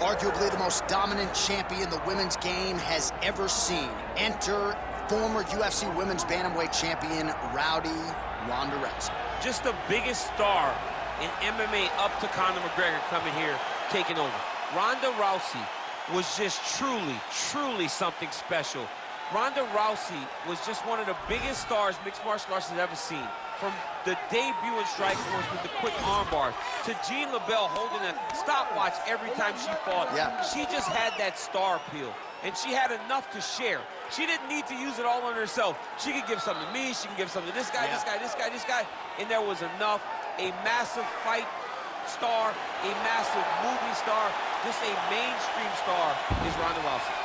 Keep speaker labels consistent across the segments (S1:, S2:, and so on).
S1: Arguably the most dominant champion the women's game has ever seen. Enter former UFC Women's Bantamweight champion, Rowdy Ronda Rousey.
S2: Just the biggest star in MMA up to Conor McGregor coming here, taking over. Ronda Rousey was just truly something special. Ronda Rousey was just one of the biggest stars mixed martial arts has ever seen. From the debut in Strikeforce with the quick arm bar to Jean LaBelle holding a stopwatch every time she fought.
S1: Yeah.
S2: She just had that star appeal, and she had enough to share. She didn't need to use it all on herself. She could give something to me, she can give something to this guy, this guy, and there was enough. A massive fight star, a massive movie star, just a mainstream star is Ronda Rousey.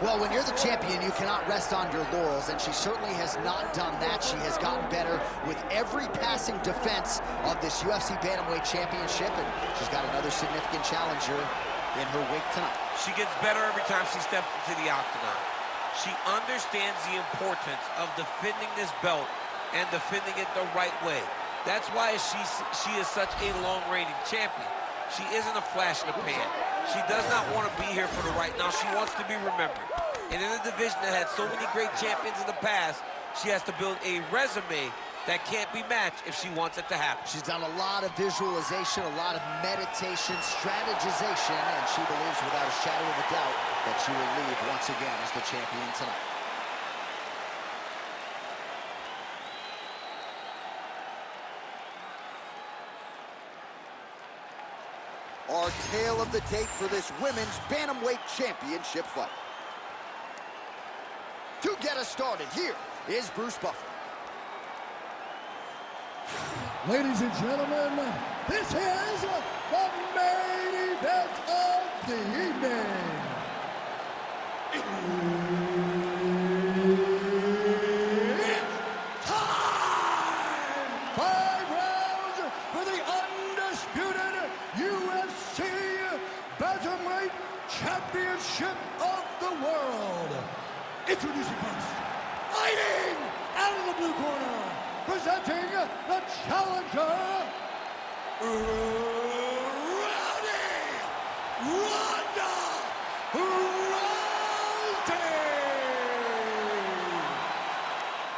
S1: Well, when you're the champion, you cannot rest on your laurels, and she certainly has not done that. She has gotten better with every passing defense of this UFC Bantamweight Championship, and she's got another significant challenger in her wake tonight.
S2: She gets better every time she steps into the octagon. She understands the importance of defending this belt and defending it the right way. That's why she is such a long-reigning champion. She isn't a flash in the pan. She does not want to be here for the right now. She wants to be remembered. And in a division that had so many great champions in the past, she has to build a resume that can't be matched if she wants it to happen.
S1: She's done a lot of visualization, a lot of meditation, strategization, and she believes without a shadow of a doubt that she will leave once again as the champion tonight. Our tale of the tape for this women's Bantamweight Championship fight. To get us started, here is Bruce Buffer.
S3: Ladies and gentlemen, this is the main event of the evening. It's time! 5 rounds for the undisputed UFC Bantamweight Championship of the world. Introducing first, fighting out of the blue corner, presenting the challenger, Rowdy Ronda Rousey.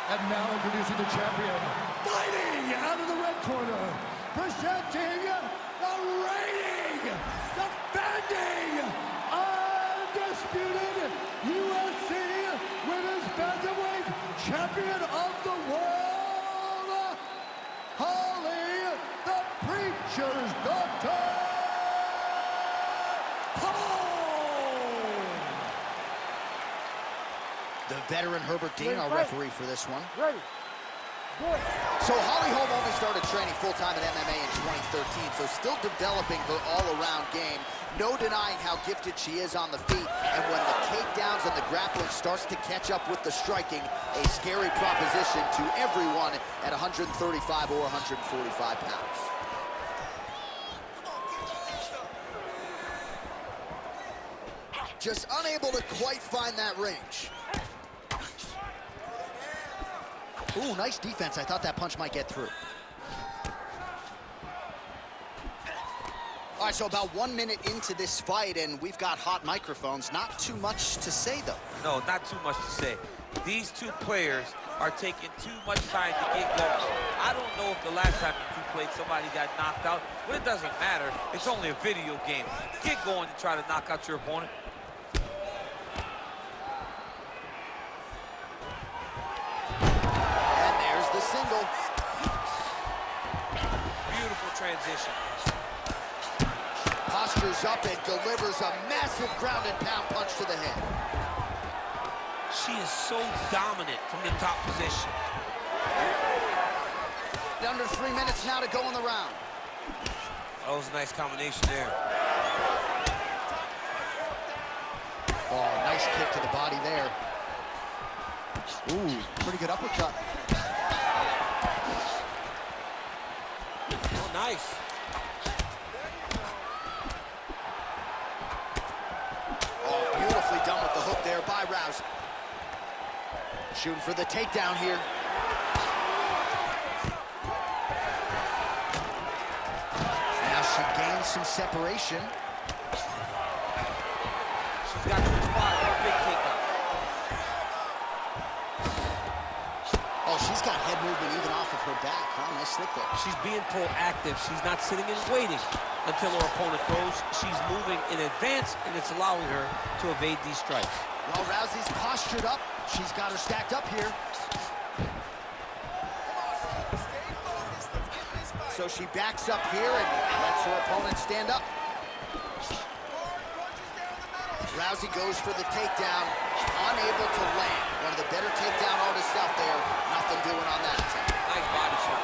S3: And now introducing the champion, fighting out of the red corner, presenting the reigning, defending, undisputed UFC Women's Bantamweight Champion of the World, Holly, the Preacher's Daughter, Holm.
S1: The veteran Herbert Dean, our referee for this one.
S3: Ready. Good.
S1: So Holly Holm only started training full-time at MMA in 2013, so still developing her all-around game. No denying how gifted she is on the feet, and when the takedowns and the grappling starts to catch up with the striking, a scary proposition to everyone at 135 or 145 pounds. Just unable to quite find that range. Ooh, nice defense. I thought that punch might get through. All right, so about 1 minute into this fight, and we've got hot microphones. Not too much to say, though.
S2: No, not too much to say. These two players are taking too much time to get going. I don't know if the last time you two played somebody got knocked out, but it doesn't matter. It's only a video game. Get going to try to knock out your opponent.
S1: And there's the single.
S2: Beautiful transition.
S1: Postures up and delivers a massive ground and pound punch to the head.
S2: She is so dominant from the top position.
S1: Under 3 minutes now to go in the round.
S2: That was a nice combination there.
S1: Oh, nice Nice kick to the body there. Ooh, pretty good uppercut.
S2: Oh, nice.
S1: Oh, beautifully done with the hook there by Rousey. Shooting for the takedown here. Now she gains some separation.
S2: She's got some spot for a big takedown.
S1: Oh, she's got head movement even off of her back. Oh, nice slip there.
S2: She's being proactive. She's not sitting and waiting until her opponent throws. She's moving in advance, and it's allowing her to evade these strikes.
S1: Well, Rousey's postured up. She's got her stacked up here. So she backs up here and lets her opponent stand up. Rousey goes for the takedown, unable to land. One of the better takedown artists out there. Nothing doing on that attempt.
S2: Nice body shot.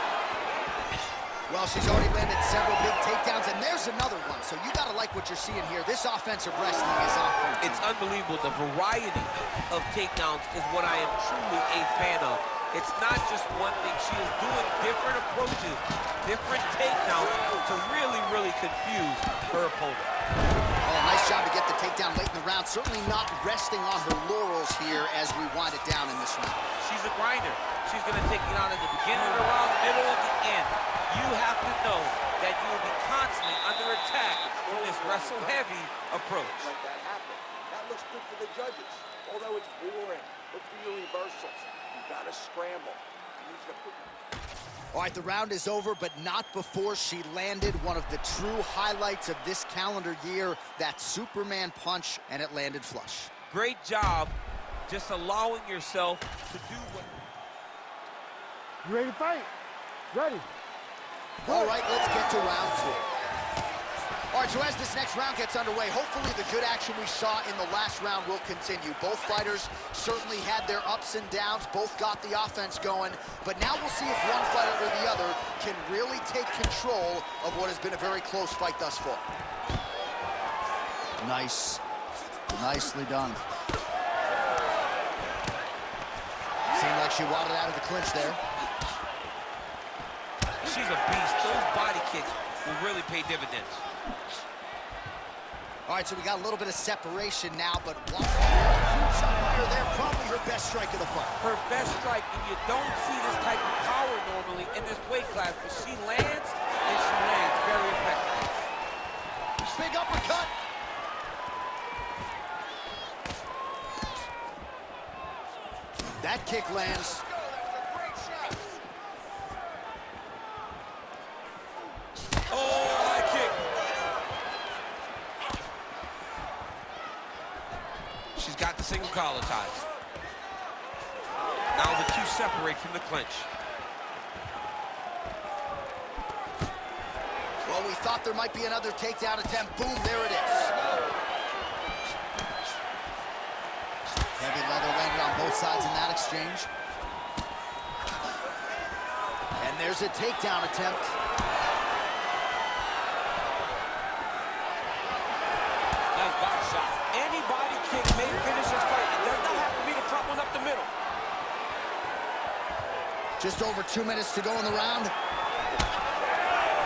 S1: Well, she's already landed several big takedowns, and there's another one. So you gotta like what you're seeing here. This offensive wrestling is on point.
S2: It's unbelievable. The variety of takedowns is what I am truly a fan of. It's not just one thing. She is doing different approaches, different takedowns to really confuse her opponent.
S1: Oh, nice job to get the takedown late in the round. Certainly not resting on her laurels here as we wind it down in this round.
S2: She's a grinder. She's going to take it on at the beginning of the round, middle of the end. You have to know that you will be constantly under attack from this wrestle-heavy approach.
S4: Let that happen. That looks good for the judges. Although it's boring. Look for your reversals. You got to scramble. You need to put...
S1: All right, the round is over, but not before she landed one of the true highlights of this calendar year, that Superman punch, and it landed flush.
S2: Great job just allowing yourself to do what...
S3: You ready to fight? Ready.
S1: All right, let's get to round two. All right, so as this next round gets underway, hopefully the good action we saw in the last round will continue. Both fighters certainly had their ups and downs, both got the offense going, but now we'll see if one fighter or the other can really take control of what has been a very close fight thus far. Nice. Nicely done. Seemed like she wadded out of the clinch there.
S2: She's a beast. Those body kicks will really pay dividends.
S1: All right, so we got a little bit of separation now, but huge umpire there, probably her best strike of the fight.
S2: Her best strike, and you don't see this type of power normally in this weight class, but she lands, and she lands very effective.
S1: Big uppercut. That kick lands.
S2: She's got the single collar ties. Now the two separate from the clinch.
S1: Well, we thought there might be another takedown attempt. Boom, there it is. Heavy leather landed on both sides in that exchange. And there's a takedown attempt.
S2: Nice body shot. Any body kick may finish this fight. It does not have to be the front one up the middle.
S1: Just over 2 minutes to go in the round.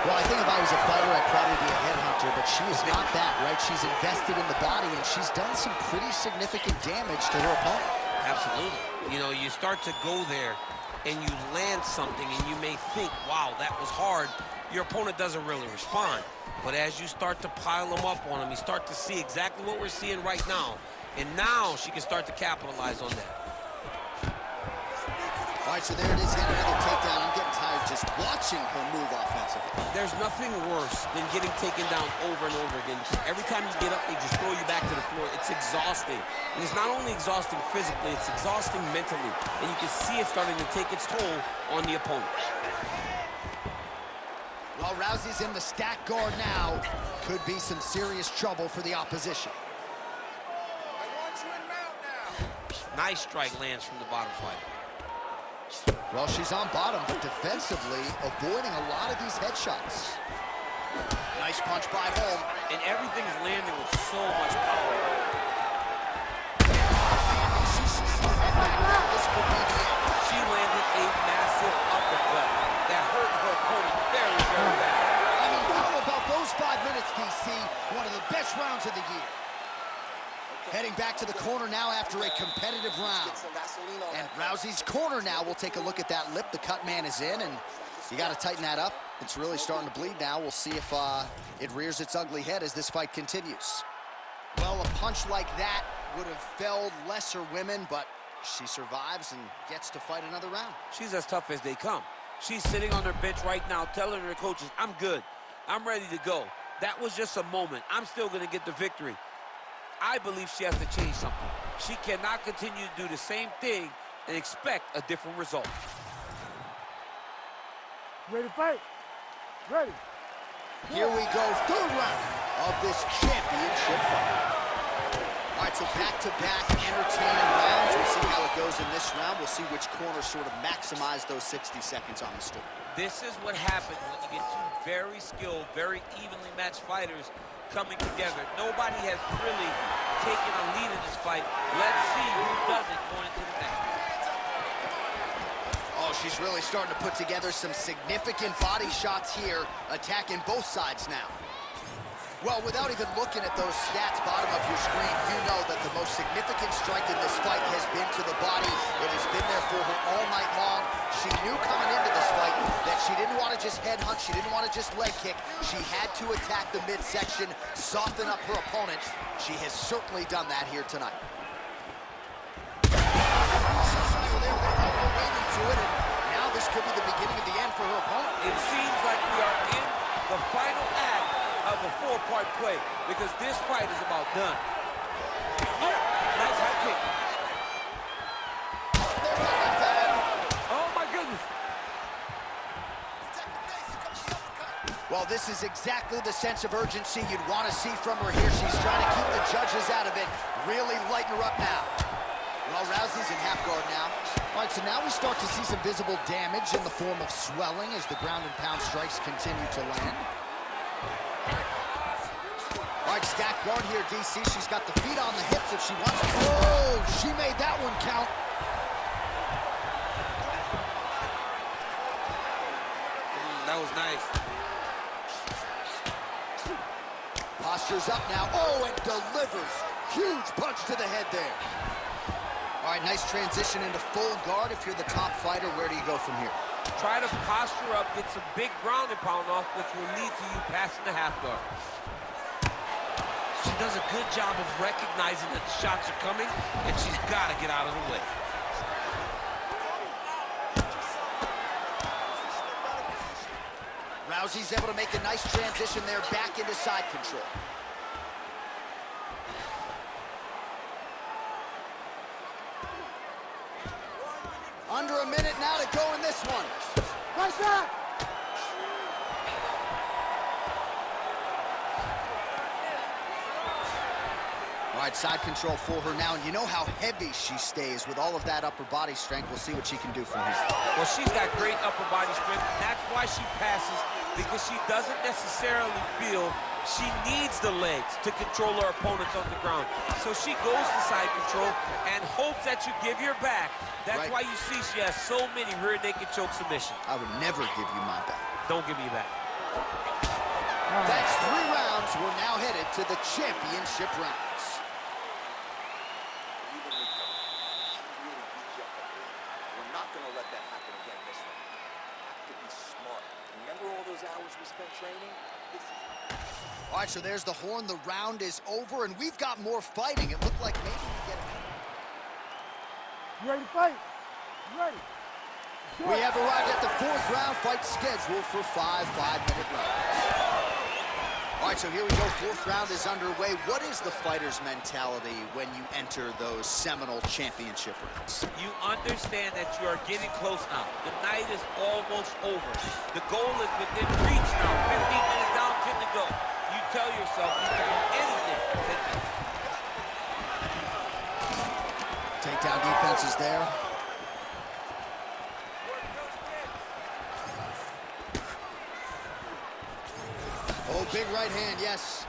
S1: Well, I think if I was a fighter, I'd probably be a headhunter, but she is not that, right? She's invested in the body, and she's done some pretty significant damage to her opponent.
S2: Absolutely. You know, you start to go there, and you land something, and you may think, wow, that was hard. Your opponent doesn't really respond. But as you start to pile them up on him, you start to see exactly what we're seeing right now. And now she can start to capitalize on that.
S1: All right, so there it is, yet another takedown. I'm getting tired just watching her move offensively.
S2: There's nothing worse than getting taken down over and over again. Every time you get up, they just throw you back to the floor. It's exhausting. And it's not only exhausting physically, it's exhausting mentally. And you can see it starting to take its toll on the opponent.
S1: Well, Rousey's in the stack guard now. Could be some serious trouble for the opposition.
S4: I want you in mount now.
S2: Nice strike lands from the bottom fighter.
S1: Well, she's on bottom, but defensively avoiding a lot of these headshots. Nice punch by Holm.
S2: And everything's landing with so much power.
S1: rounds of the year. Heading back to the corner now after a competitive round. And Rousey's corner now. We'll take a look at that lip. The cut man is in, and you got to tighten that up. It's really starting to bleed now. We'll see if it rears its ugly head as this fight continues. Well, a punch like that would have felled lesser women, but she survives and gets to fight another round.
S2: She's as tough as they come. She's sitting on her bench right now telling her coaches, I'm good. I'm ready to go. That was just a moment. I'm still going to get the victory. I believe she has to change something. She cannot continue to do the same thing and expect a different result.
S3: Ready to fight? Ready.
S1: Here we go, third round of this championship fight. All right, so back-to-back entertaining rounds. We'll see how it goes in this round. We'll see which corner sort of maximize those 60 seconds on the stool.
S2: This is what happens when you get two very skilled, very evenly matched fighters coming together. Nobody has really taken a lead in this fight. Let's see who does it going into the next one.
S1: Oh, she's really starting to put together some significant body shots here, attacking both sides now. Well, without even looking at those stats bottom of your screen, you know that the most significant strike in this fight has been to the body. It has been there for her all night long. She knew coming into this fight that she didn't want to just headhunt, she didn't want to just leg kick. She had to attack the midsection, soften up her opponent. She has certainly done that here tonight. Waiting to it, and now this could be the beginning of the end for her opponent.
S2: It seems like we are in the final act of a four-part play because this fight is about done. Nice high kick. Oh my goodness.
S1: Well, this is exactly the sense of urgency you'd want to see from her here. She's trying to keep the judges out of it, really lighten her up now. Well, Rousey's in half guard now. All right, so now we start to see some visible damage in the form of swelling as the ground and pound strikes continue to land. All right, stacked guard here, DC. She's got the feet on the hips if she wants to. Oh, she made that one count.
S2: That was nice.
S1: Posture's up now. Oh, and delivers. Huge punch to the head there. All right, nice transition into full guard. If you're the top fighter, where do you go from here?
S2: Try to posture up, get some big ground and pound off, which will lead to you passing the half guard. She does a good job of recognizing that the shots are coming, and she's got to get out of the way.
S1: Rousey's able to make a nice transition there back into side control. Under a minute now to go in this one.
S3: Nice shot!
S1: All right, side control for her now, and you know how heavy she stays with all of that upper body strength. We'll see what she can do from here.
S2: Well, she's got great upper body strength, and that's why she passes, because she doesn't necessarily feel she needs the legs to control her opponents on the ground. So she goes to side control and hopes that you give your back. That's
S1: right.
S2: why you see she has so many rear naked choke submissions.
S1: I would never give you my back.
S2: Don't give me back.
S1: That's 3 rounds. We're now headed to the championship rounds.
S4: We're not going to let that happen again this one. Have to be smart. Remember all those hours we spent training?
S1: All right, so there's the horn. The round is over, and we've got more fighting. It looked like maybe we get...
S3: You ready to fight? You ready?
S1: We have arrived at the 4th round, fight scheduled for 5 5-minute rounds. All right, so here we go. 4th round is underway. What is the fighter's mentality when you enter those seminal championship rounds?
S2: You understand that you are getting close now. The night is almost over. The goal is within reach now. 15 minutes down, 10 to go. You tell yourself you can do anything.
S1: Takedown defense is there. Oh, big right hand, yes.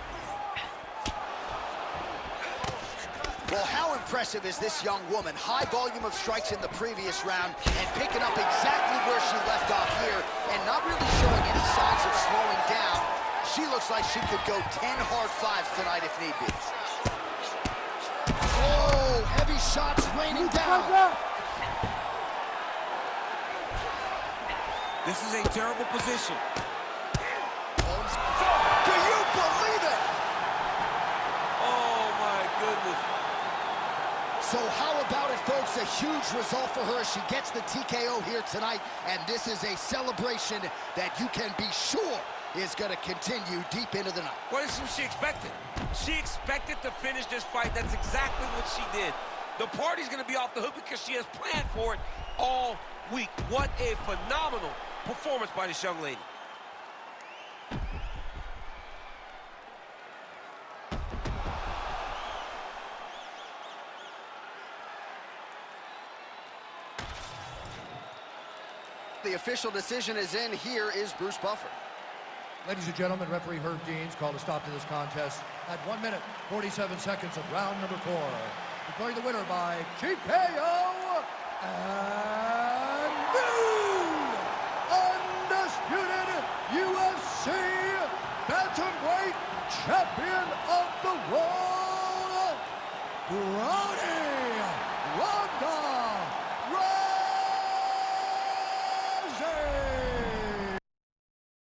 S1: Well, how impressive is this young woman? High volume of strikes in the previous round and picking up exactly where she left off here and not really showing any signs of slowing down. She looks like she could go 10 hard fives tonight if need be. Oh, heavy shots raining down.
S2: This is a terrible position.
S1: Holmes. Do you believe it?
S2: Oh, my goodness.
S1: So how about it, folks? A huge result for her. She gets the TKO here tonight, and this is a celebration that you can be sure is going to continue deep into the night.
S2: What is she expected? She expected to finish this fight. That's exactly what she did. The party's going to be off the hook because she has planned for it all week. What a phenomenal performance by this young lady.
S1: The official decision is in. Here is Bruce Buffer.
S3: Ladies and gentlemen, referee Herb Deans called a stop to this contest at 1 minute, 47 seconds of round number 4. Declaring the winner by TKO and new undisputed UFC Bantamweight champion of the world, Rowdy Ronda